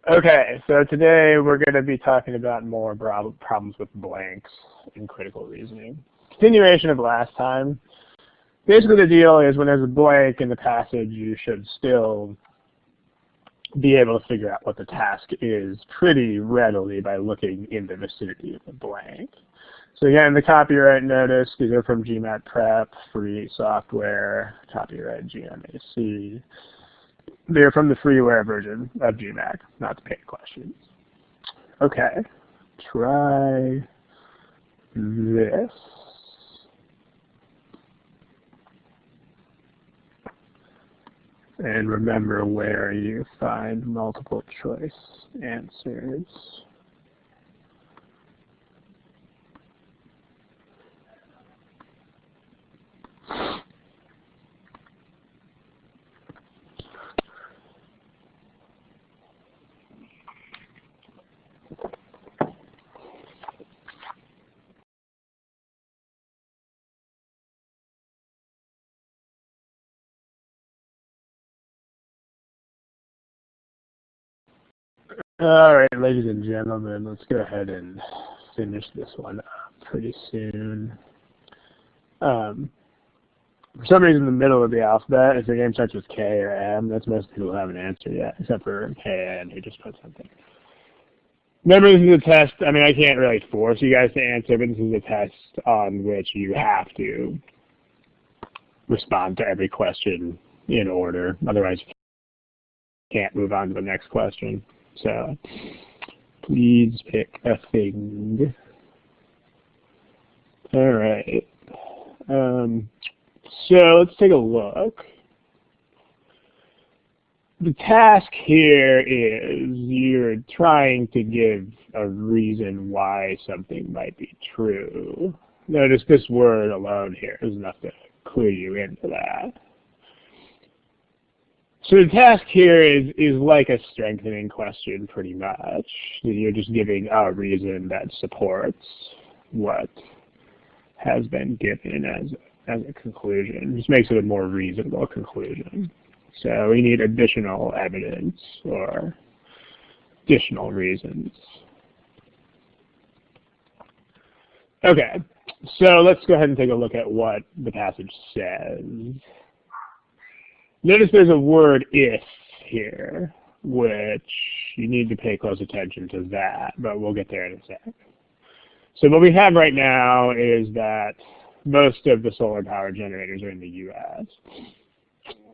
Okay, so today we're going to be talking about more problems with blanks in critical reasoning. Continuation of last time. Basically the deal is when there's a blank in the passage, you should still be able to figure out what the task is pretty readily by looking in the vicinity of the blank. So again, the copyright notice, these are from gmatprep, free software, copyright gmatc. They're from the freeware version of GMAT, not the paid questions. Okay, try this. And remember where you find multiple choice answers. All right, ladies and gentlemen, let's go ahead and finish this one up pretty soon. For some reason, in the middle of the alphabet, if your name starts with K or M, that's most people who haven't answered yet, except for KN, who just put something. Remember, this is a test. I mean, I can't really force you guys to answer, but this is a test on which you have to respond to every question in order. Otherwise, you can't move on to the next question. So please pick a thing. All right. So let's take a look. The task here is you're trying to give a reason why something might be true. Notice this word alone here is enough to clue you into that. So the task here is like a strengthening question pretty much. You're just giving a reason that supports what has been given as a conclusion. Just makes it a more reasonable conclusion. So we need additional evidence or additional reasons. Okay, so let's go ahead and take a look at what the passage says. Notice there's a word if here, which you need to pay close attention to that, but we'll get there in a sec. So what we have right now is that most of the solar power generators are in the US,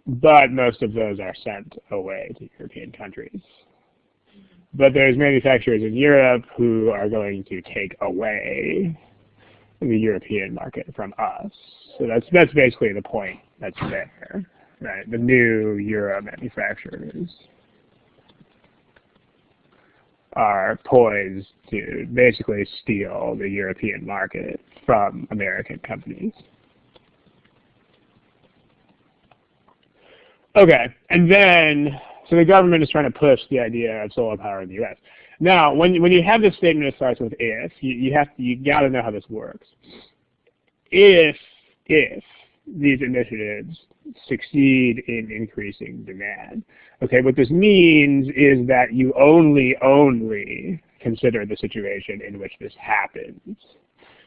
but most of those are sent away to European countries. But there's manufacturers in Europe who are going to take away the European market from us. So that's basically the point that's there. Right, the new Euro manufacturers are poised to basically steal the European market from American companies. Okay, and then, so the government is trying to push the idea of solar power in the U.S. Now, when you have this statement that starts with if, you got to know how this works. If these initiatives succeed in increasing demand. Okay, what this means is that you only consider the situation in which this happens.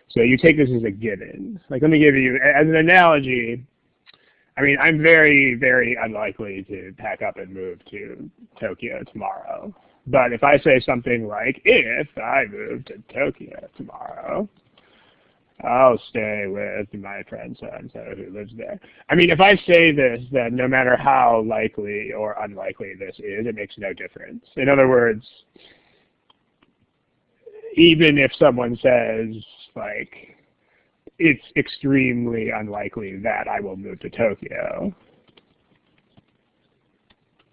So you take this as a given. Like, let me give you, as an analogy, I mean, I'm very, very unlikely to pack up and move to Tokyo tomorrow. But if I say something like, if I move to Tokyo tomorrow, I'll stay with my friend so-and-so who lives there. I mean, if I say this, then no matter how likely or unlikely this is, it makes no difference. In other words, even if someone says, like, it's extremely unlikely that I will move to Tokyo,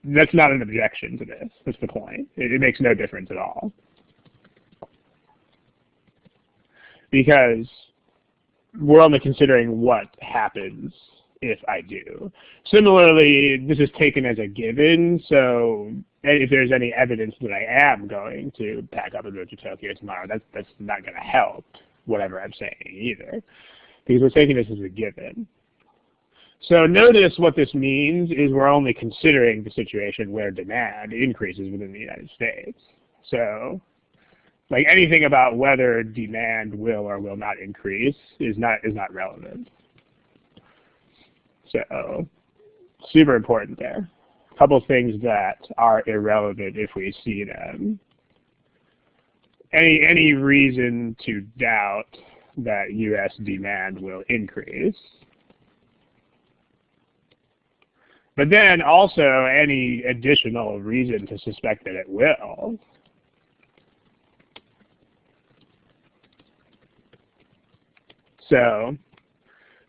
that's not an objection to this. That's the point. It makes no difference at all. Because we're only considering what happens if I do. Similarly, this is taken as a given, so if there's any evidence that I am going to pack up and go to Tokyo tomorrow, that's not going to help whatever I'm saying either, because we're taking this as a given. So notice what this means is we're only considering the situation where demand increases within the United States. So like anything about whether demand will or will not increase is not relevant. So super important there. A couple things that are irrelevant if we see them. Any reason to doubt that U.S. demand will increase. But then also any additional reason to suspect that it will. So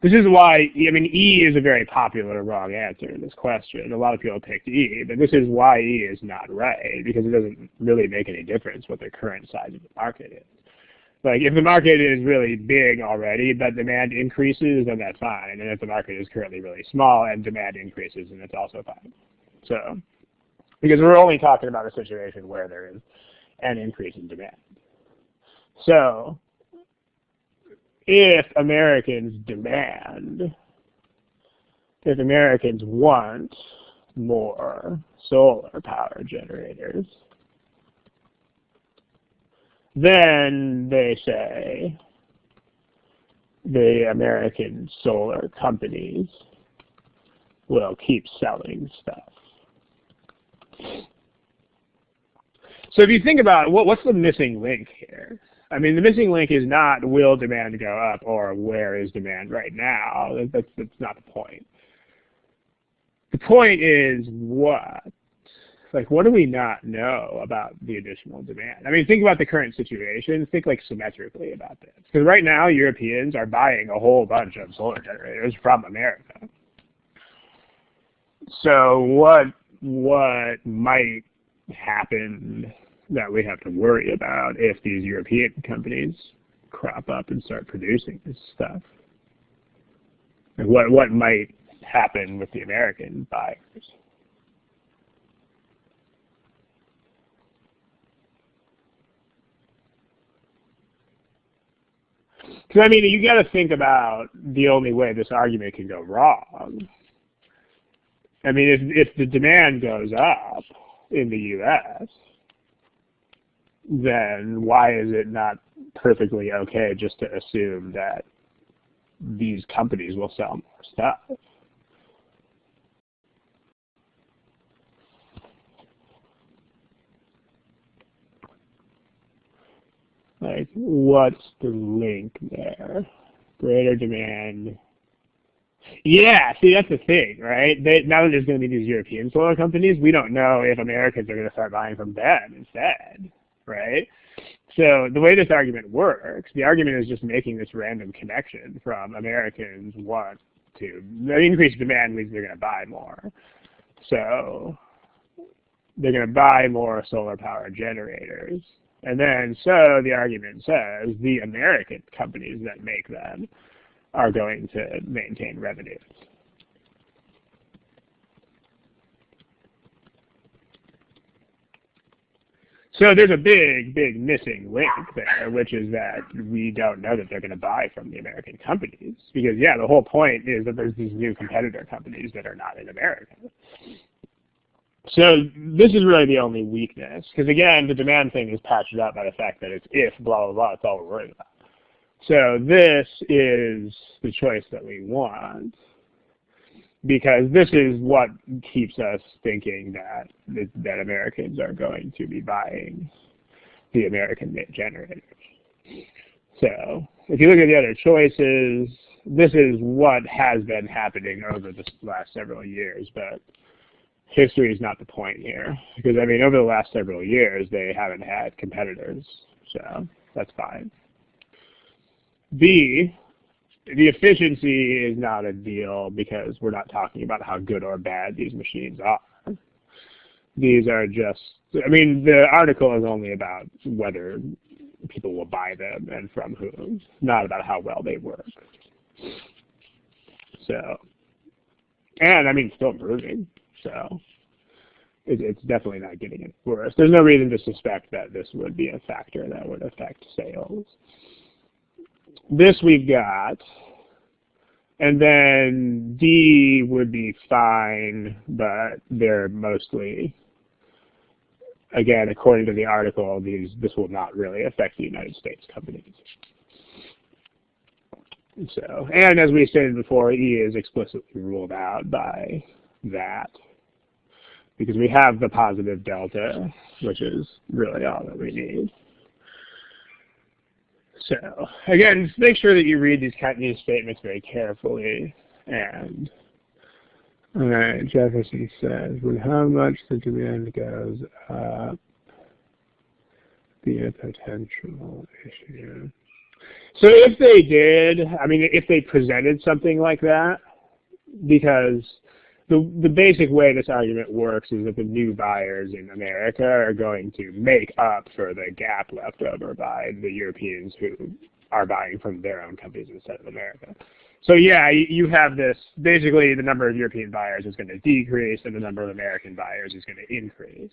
this is why, I mean, E is a very popular wrong answer in this question. A lot of people picked E, but this is why E is not right, because it doesn't really make any difference what the current size of the market is. Like, if the market is really big already, but demand increases, then that's fine. And if the market is currently really small and demand increases, then it's also fine. So, because we're only talking about a situation where there is an increase in demand. So, if Americans want more solar power generators, then they say the American solar companies will keep selling stuff. So if you think about what's the missing link here? I mean, the missing link is not will demand go up or where is demand right now. That's not the point. The point is what? Like, what do we not know about the additional demand? I mean, think about the current situation. Think like symmetrically about this. Because right now, Europeans are buying a whole bunch of solar generators from America. So what might happen that we have to worry about if these European companies crop up and start producing this stuff? And what might happen with the American buyers? Because, I mean, you got to think about the only way this argument can go wrong. I mean, if the demand goes up in the U.S., then why is it not perfectly okay just to assume that these companies will sell more stuff? Like, what's the link there? Greater demand. Yeah, see, that's the thing, right? Now that there's going to be these European solar companies, we don't know if Americans are going to start buying from them instead, right? So the way this argument works, the argument is just making this random connection from Americans want to, the increased demand means they're going to buy more. So they're going to buy more solar power generators. And then, so the argument says the American companies that make them are going to maintain revenues. So there's a big missing link there, which is that we don't know that they're going to buy from the American companies. Because, yeah, the whole point is that there's these new competitor companies that are not in America. So this is really the only weakness, because again, the demand thing is patched up by the fact that it's if, blah, blah, blah, it's all we're worried about. So this is the choice that we want, because this is what keeps us thinking that Americans are going to be buying the American generators. So if you look at the other choices, this is what has been happening over the last several years, but history is not the point here, because I mean, over the last several years, they haven't had competitors, so that's fine. B, the efficiency is not a deal because we're not talking about how good or bad these machines are. These are just, I mean, the article is only about whether people will buy them and from whom, not about how well they work. So, and I mean, still improving. So it's definitely not getting any worse. There's no reason to suspect that this would be a factor that would affect sales. This we've got And then D would be fine, but they're mostly, again, according to the article, this will not really affect the United States companies. So, and as we stated before, E is explicitly ruled out by that, because we have the positive delta, which is really all that we need. So, again, just make sure that you read these statements very carefully. And, all right, Jefferson says, with how much the demand goes up, be a potential issue. So if they did, I mean, if they presented something like that, because the basic way this argument works is that the new buyers in America are going to make up for the gap left over by the Europeans who are buying from their own companies instead of America. So yeah, you have this, basically the number of European buyers is going to decrease and the number of American buyers is going to increase.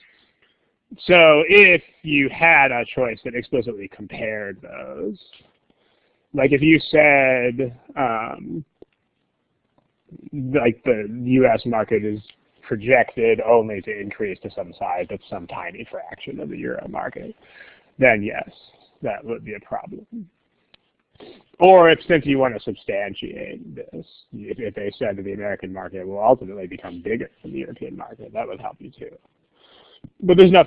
So if you had a choice that explicitly compared those, like if you said, like the U.S. market is projected only to increase to some size that's some tiny fraction of the Euro market, then yes, that would be a problem. Or if simply you want to substantiate this, if they said that the American market will ultimately become bigger than the European market, that would help you too. But there's nothing